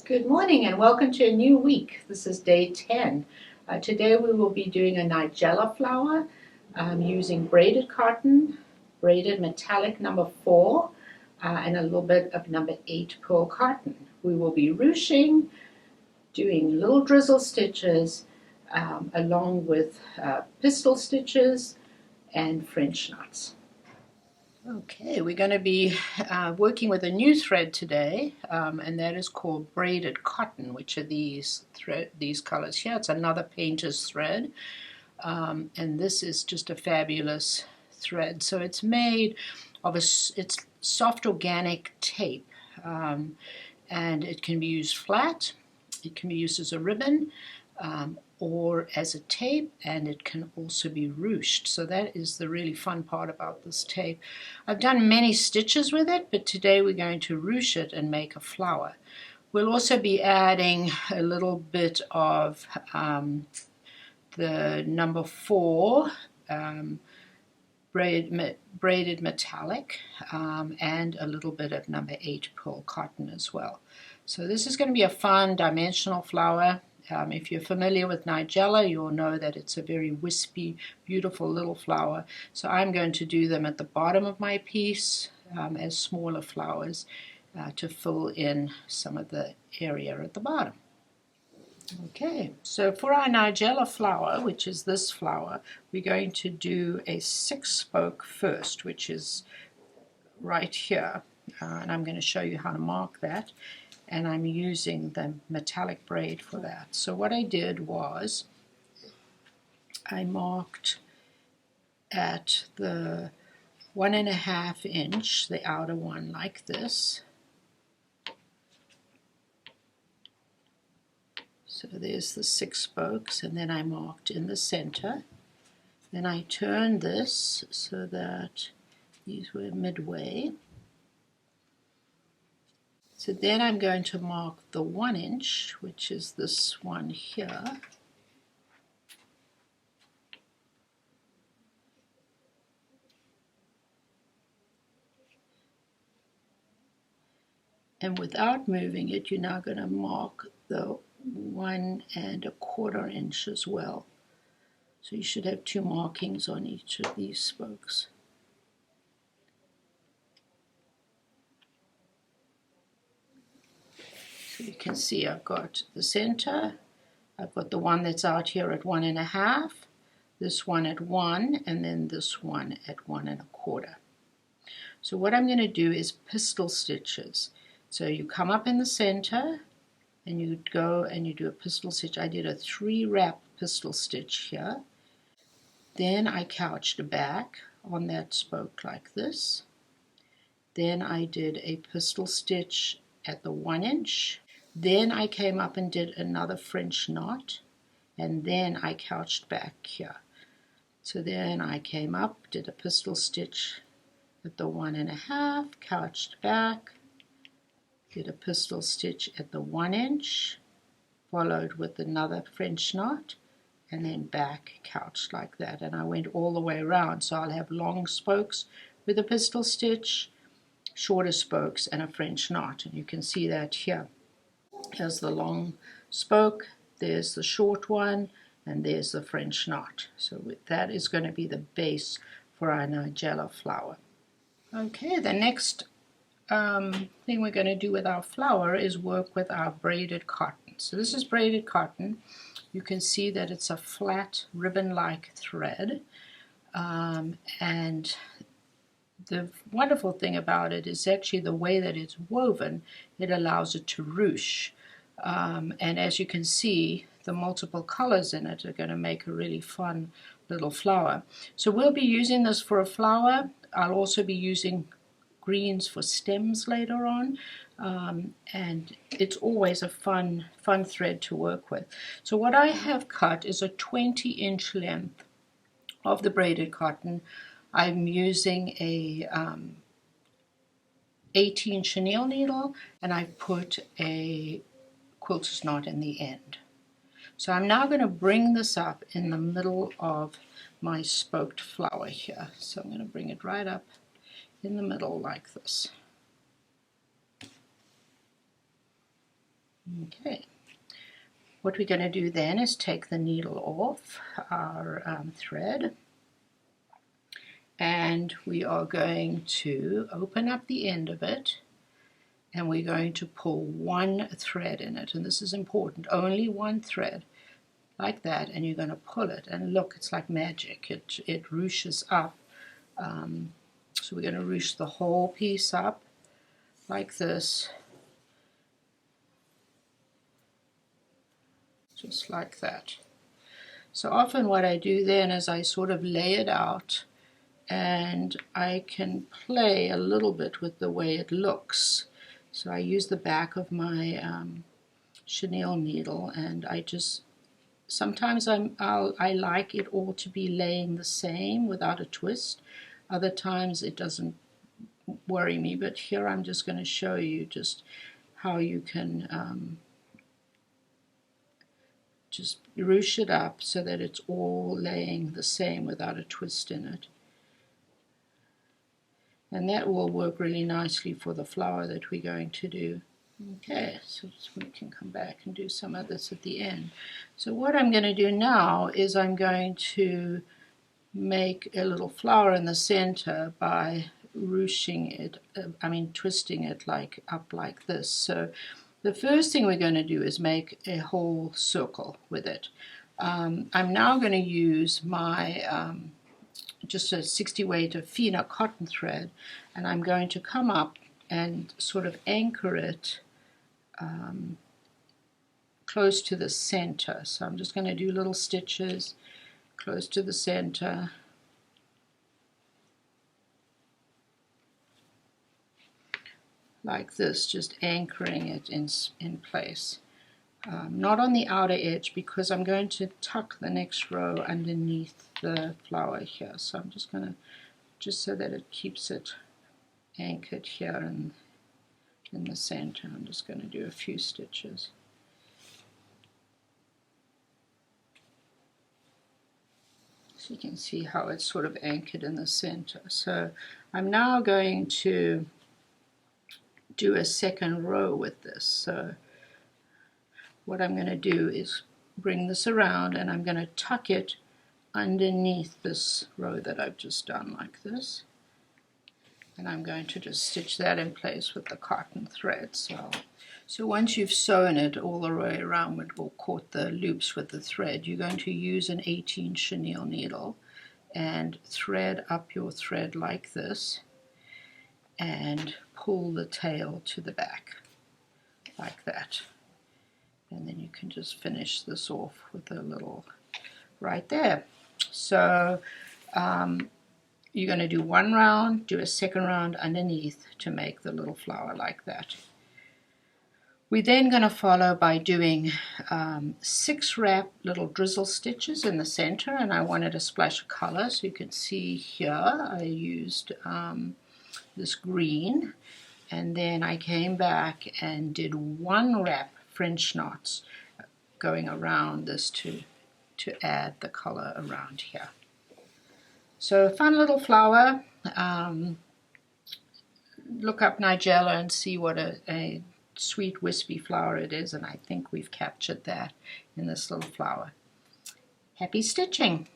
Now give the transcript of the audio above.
Good morning and welcome to a new week. This is day 10. Today we will be doing a Nigella flower using braided cotton, braided metallic number 4, and a little bit of number 8 pearl cotton. We will be ruching, doing little drizzle stitches along with pistil stitches and French knots. Okay, we're going to be working with a new thread today, and that is called braided cotton, which are these colors here. It's another painter's thread, and this is just a fabulous thread. So it's made of it's soft organic tape, and it can be used flat. It can be used as a ribbon. Or as a tape, and it can also be ruched. So that is the really fun part about this tape. I've done many stitches with it, but today we're going to ruche it and make a flower. We'll also be adding a little bit of the number 4 braided metallic and a little bit of number 8 pearl cotton as well. So this is going to be a fun dimensional flower. If you're familiar with Nigella, you'll know that it's a very wispy, beautiful little flower. So I'm going to do them at the bottom of my piece as smaller flowers to fill in some of the area at the bottom. Okay, so for our Nigella flower, which is this flower, we're going to do a 6-spoke first, which is right here. And I'm going to show you how to mark that. And I'm using the metallic braid for that. So what I did was I marked at the 1.5 inch, the outer one, like this. So there's the 6 spokes, and then I marked in the center. Then I turned this so that these were midway. So then I'm going to mark the 1 inch, which is this one here. And without moving it, you're now going to mark the 1.25 inch as well. So you should have 2 markings on each of these spokes. So you can see I've got the center, I've got the one that's out here at 1.5, this one at 1, and then this one at 1.25. So what I'm going to do is pistil stitches. So you come up in the center, and you go and you do a pistil stitch. I did a 3-wrap pistil stitch here. Then I couched back on that spoke like this. Then I did a pistil stitch at the 1 inch. Then I came up and did another French knot, and then I couched back here. So then I came up, did a pistil stitch at the 1.5, couched back, did a pistil stitch at the 1 inch, followed with another French knot, and then back couched like that. And I went all the way around, so I'll have long spokes with a pistil stitch, shorter spokes, and a French knot. And you can see that here. Here's the long spoke, there's the short one, and there's the French knot. So that is going to be the base for our Nigella flower. Okay, the next thing we're going to do with our flower is work with our braided cotton. So this is braided cotton. You can see that it's a flat ribbon-like thread, and the wonderful thing about it is actually the way that it's woven, it allows it to ruche. And as you can see, the multiple colors in it are going to make a really fun little flower. So we'll be using this for a flower. I'll also be using greens for stems later on. And it's always a fun thread to work with. So what I have cut is a 20-inch length of the braided cotton. I'm using a 18 chenille needle, and I put a quilter's knot in the end. So I'm now going to bring this up in the middle of my spoked flower here. So I'm going to bring it right up in the middle like this. Okay. What we're going to do then is take the needle off our thread, and we are going to open up the end of it, and we're going to pull one thread in it, and this is important, only one thread, like that, and you're going to pull it, and look, it's like magic. It ruches up. So we're going to ruche the whole piece up like this, just like that. So often what I do then is I sort of lay it out, and I can play a little bit with the way it looks. So I use the back of my chenille needle, and I just, sometimes I like it all to be laying the same without a twist. Other times it doesn't worry me, but here I'm just going to show you just how you can just ruche it up so that it's all laying the same without a twist in it. And that will work really nicely for the flower that we're going to do. Okay, so we can come back and do some of this at the end. So what I'm going to do now is I'm going to make a little flower in the center by ruching it, twisting it like up like this. So the first thing we're going to do is make a whole circle with it. I'm now going to use my just a 60 weight of finer cotton thread, and I'm going to come up and sort of anchor it close to the center. So I'm just going to do little stitches close to the center. Like this, just anchoring it in place. Not on the outer edge, because I'm going to tuck the next row underneath the flower here. So I'm just going to, just so that it keeps it anchored here in the center, I'm just going to do a few stitches. So you can see how it's sort of anchored in the center. So I'm now going to do a second row with this. So what I'm going to do is bring this around, and I'm going to tuck it underneath this row that I've just done like this. And I'm going to just stitch that in place with the cotton thread. So once you've sewn it all the way around, it will caught the loops with the thread. You're going to use an 18 chenille needle and thread up your thread like this, and pull the tail to the back like that. And then you can just finish this off with a little right there. So you're going to do one round, do a second round underneath to make the little flower like that. We're then going to follow by doing 6 wrap little drizzle stitches in the center, and I wanted a splash of color, so you can see here I used this green, and then I came back and did 1 wrap French knots going around this to add the color around here. So fun little flower. Look up Nigella and see what a sweet wispy flower it is, and I think we've captured that in this little flower. Happy stitching!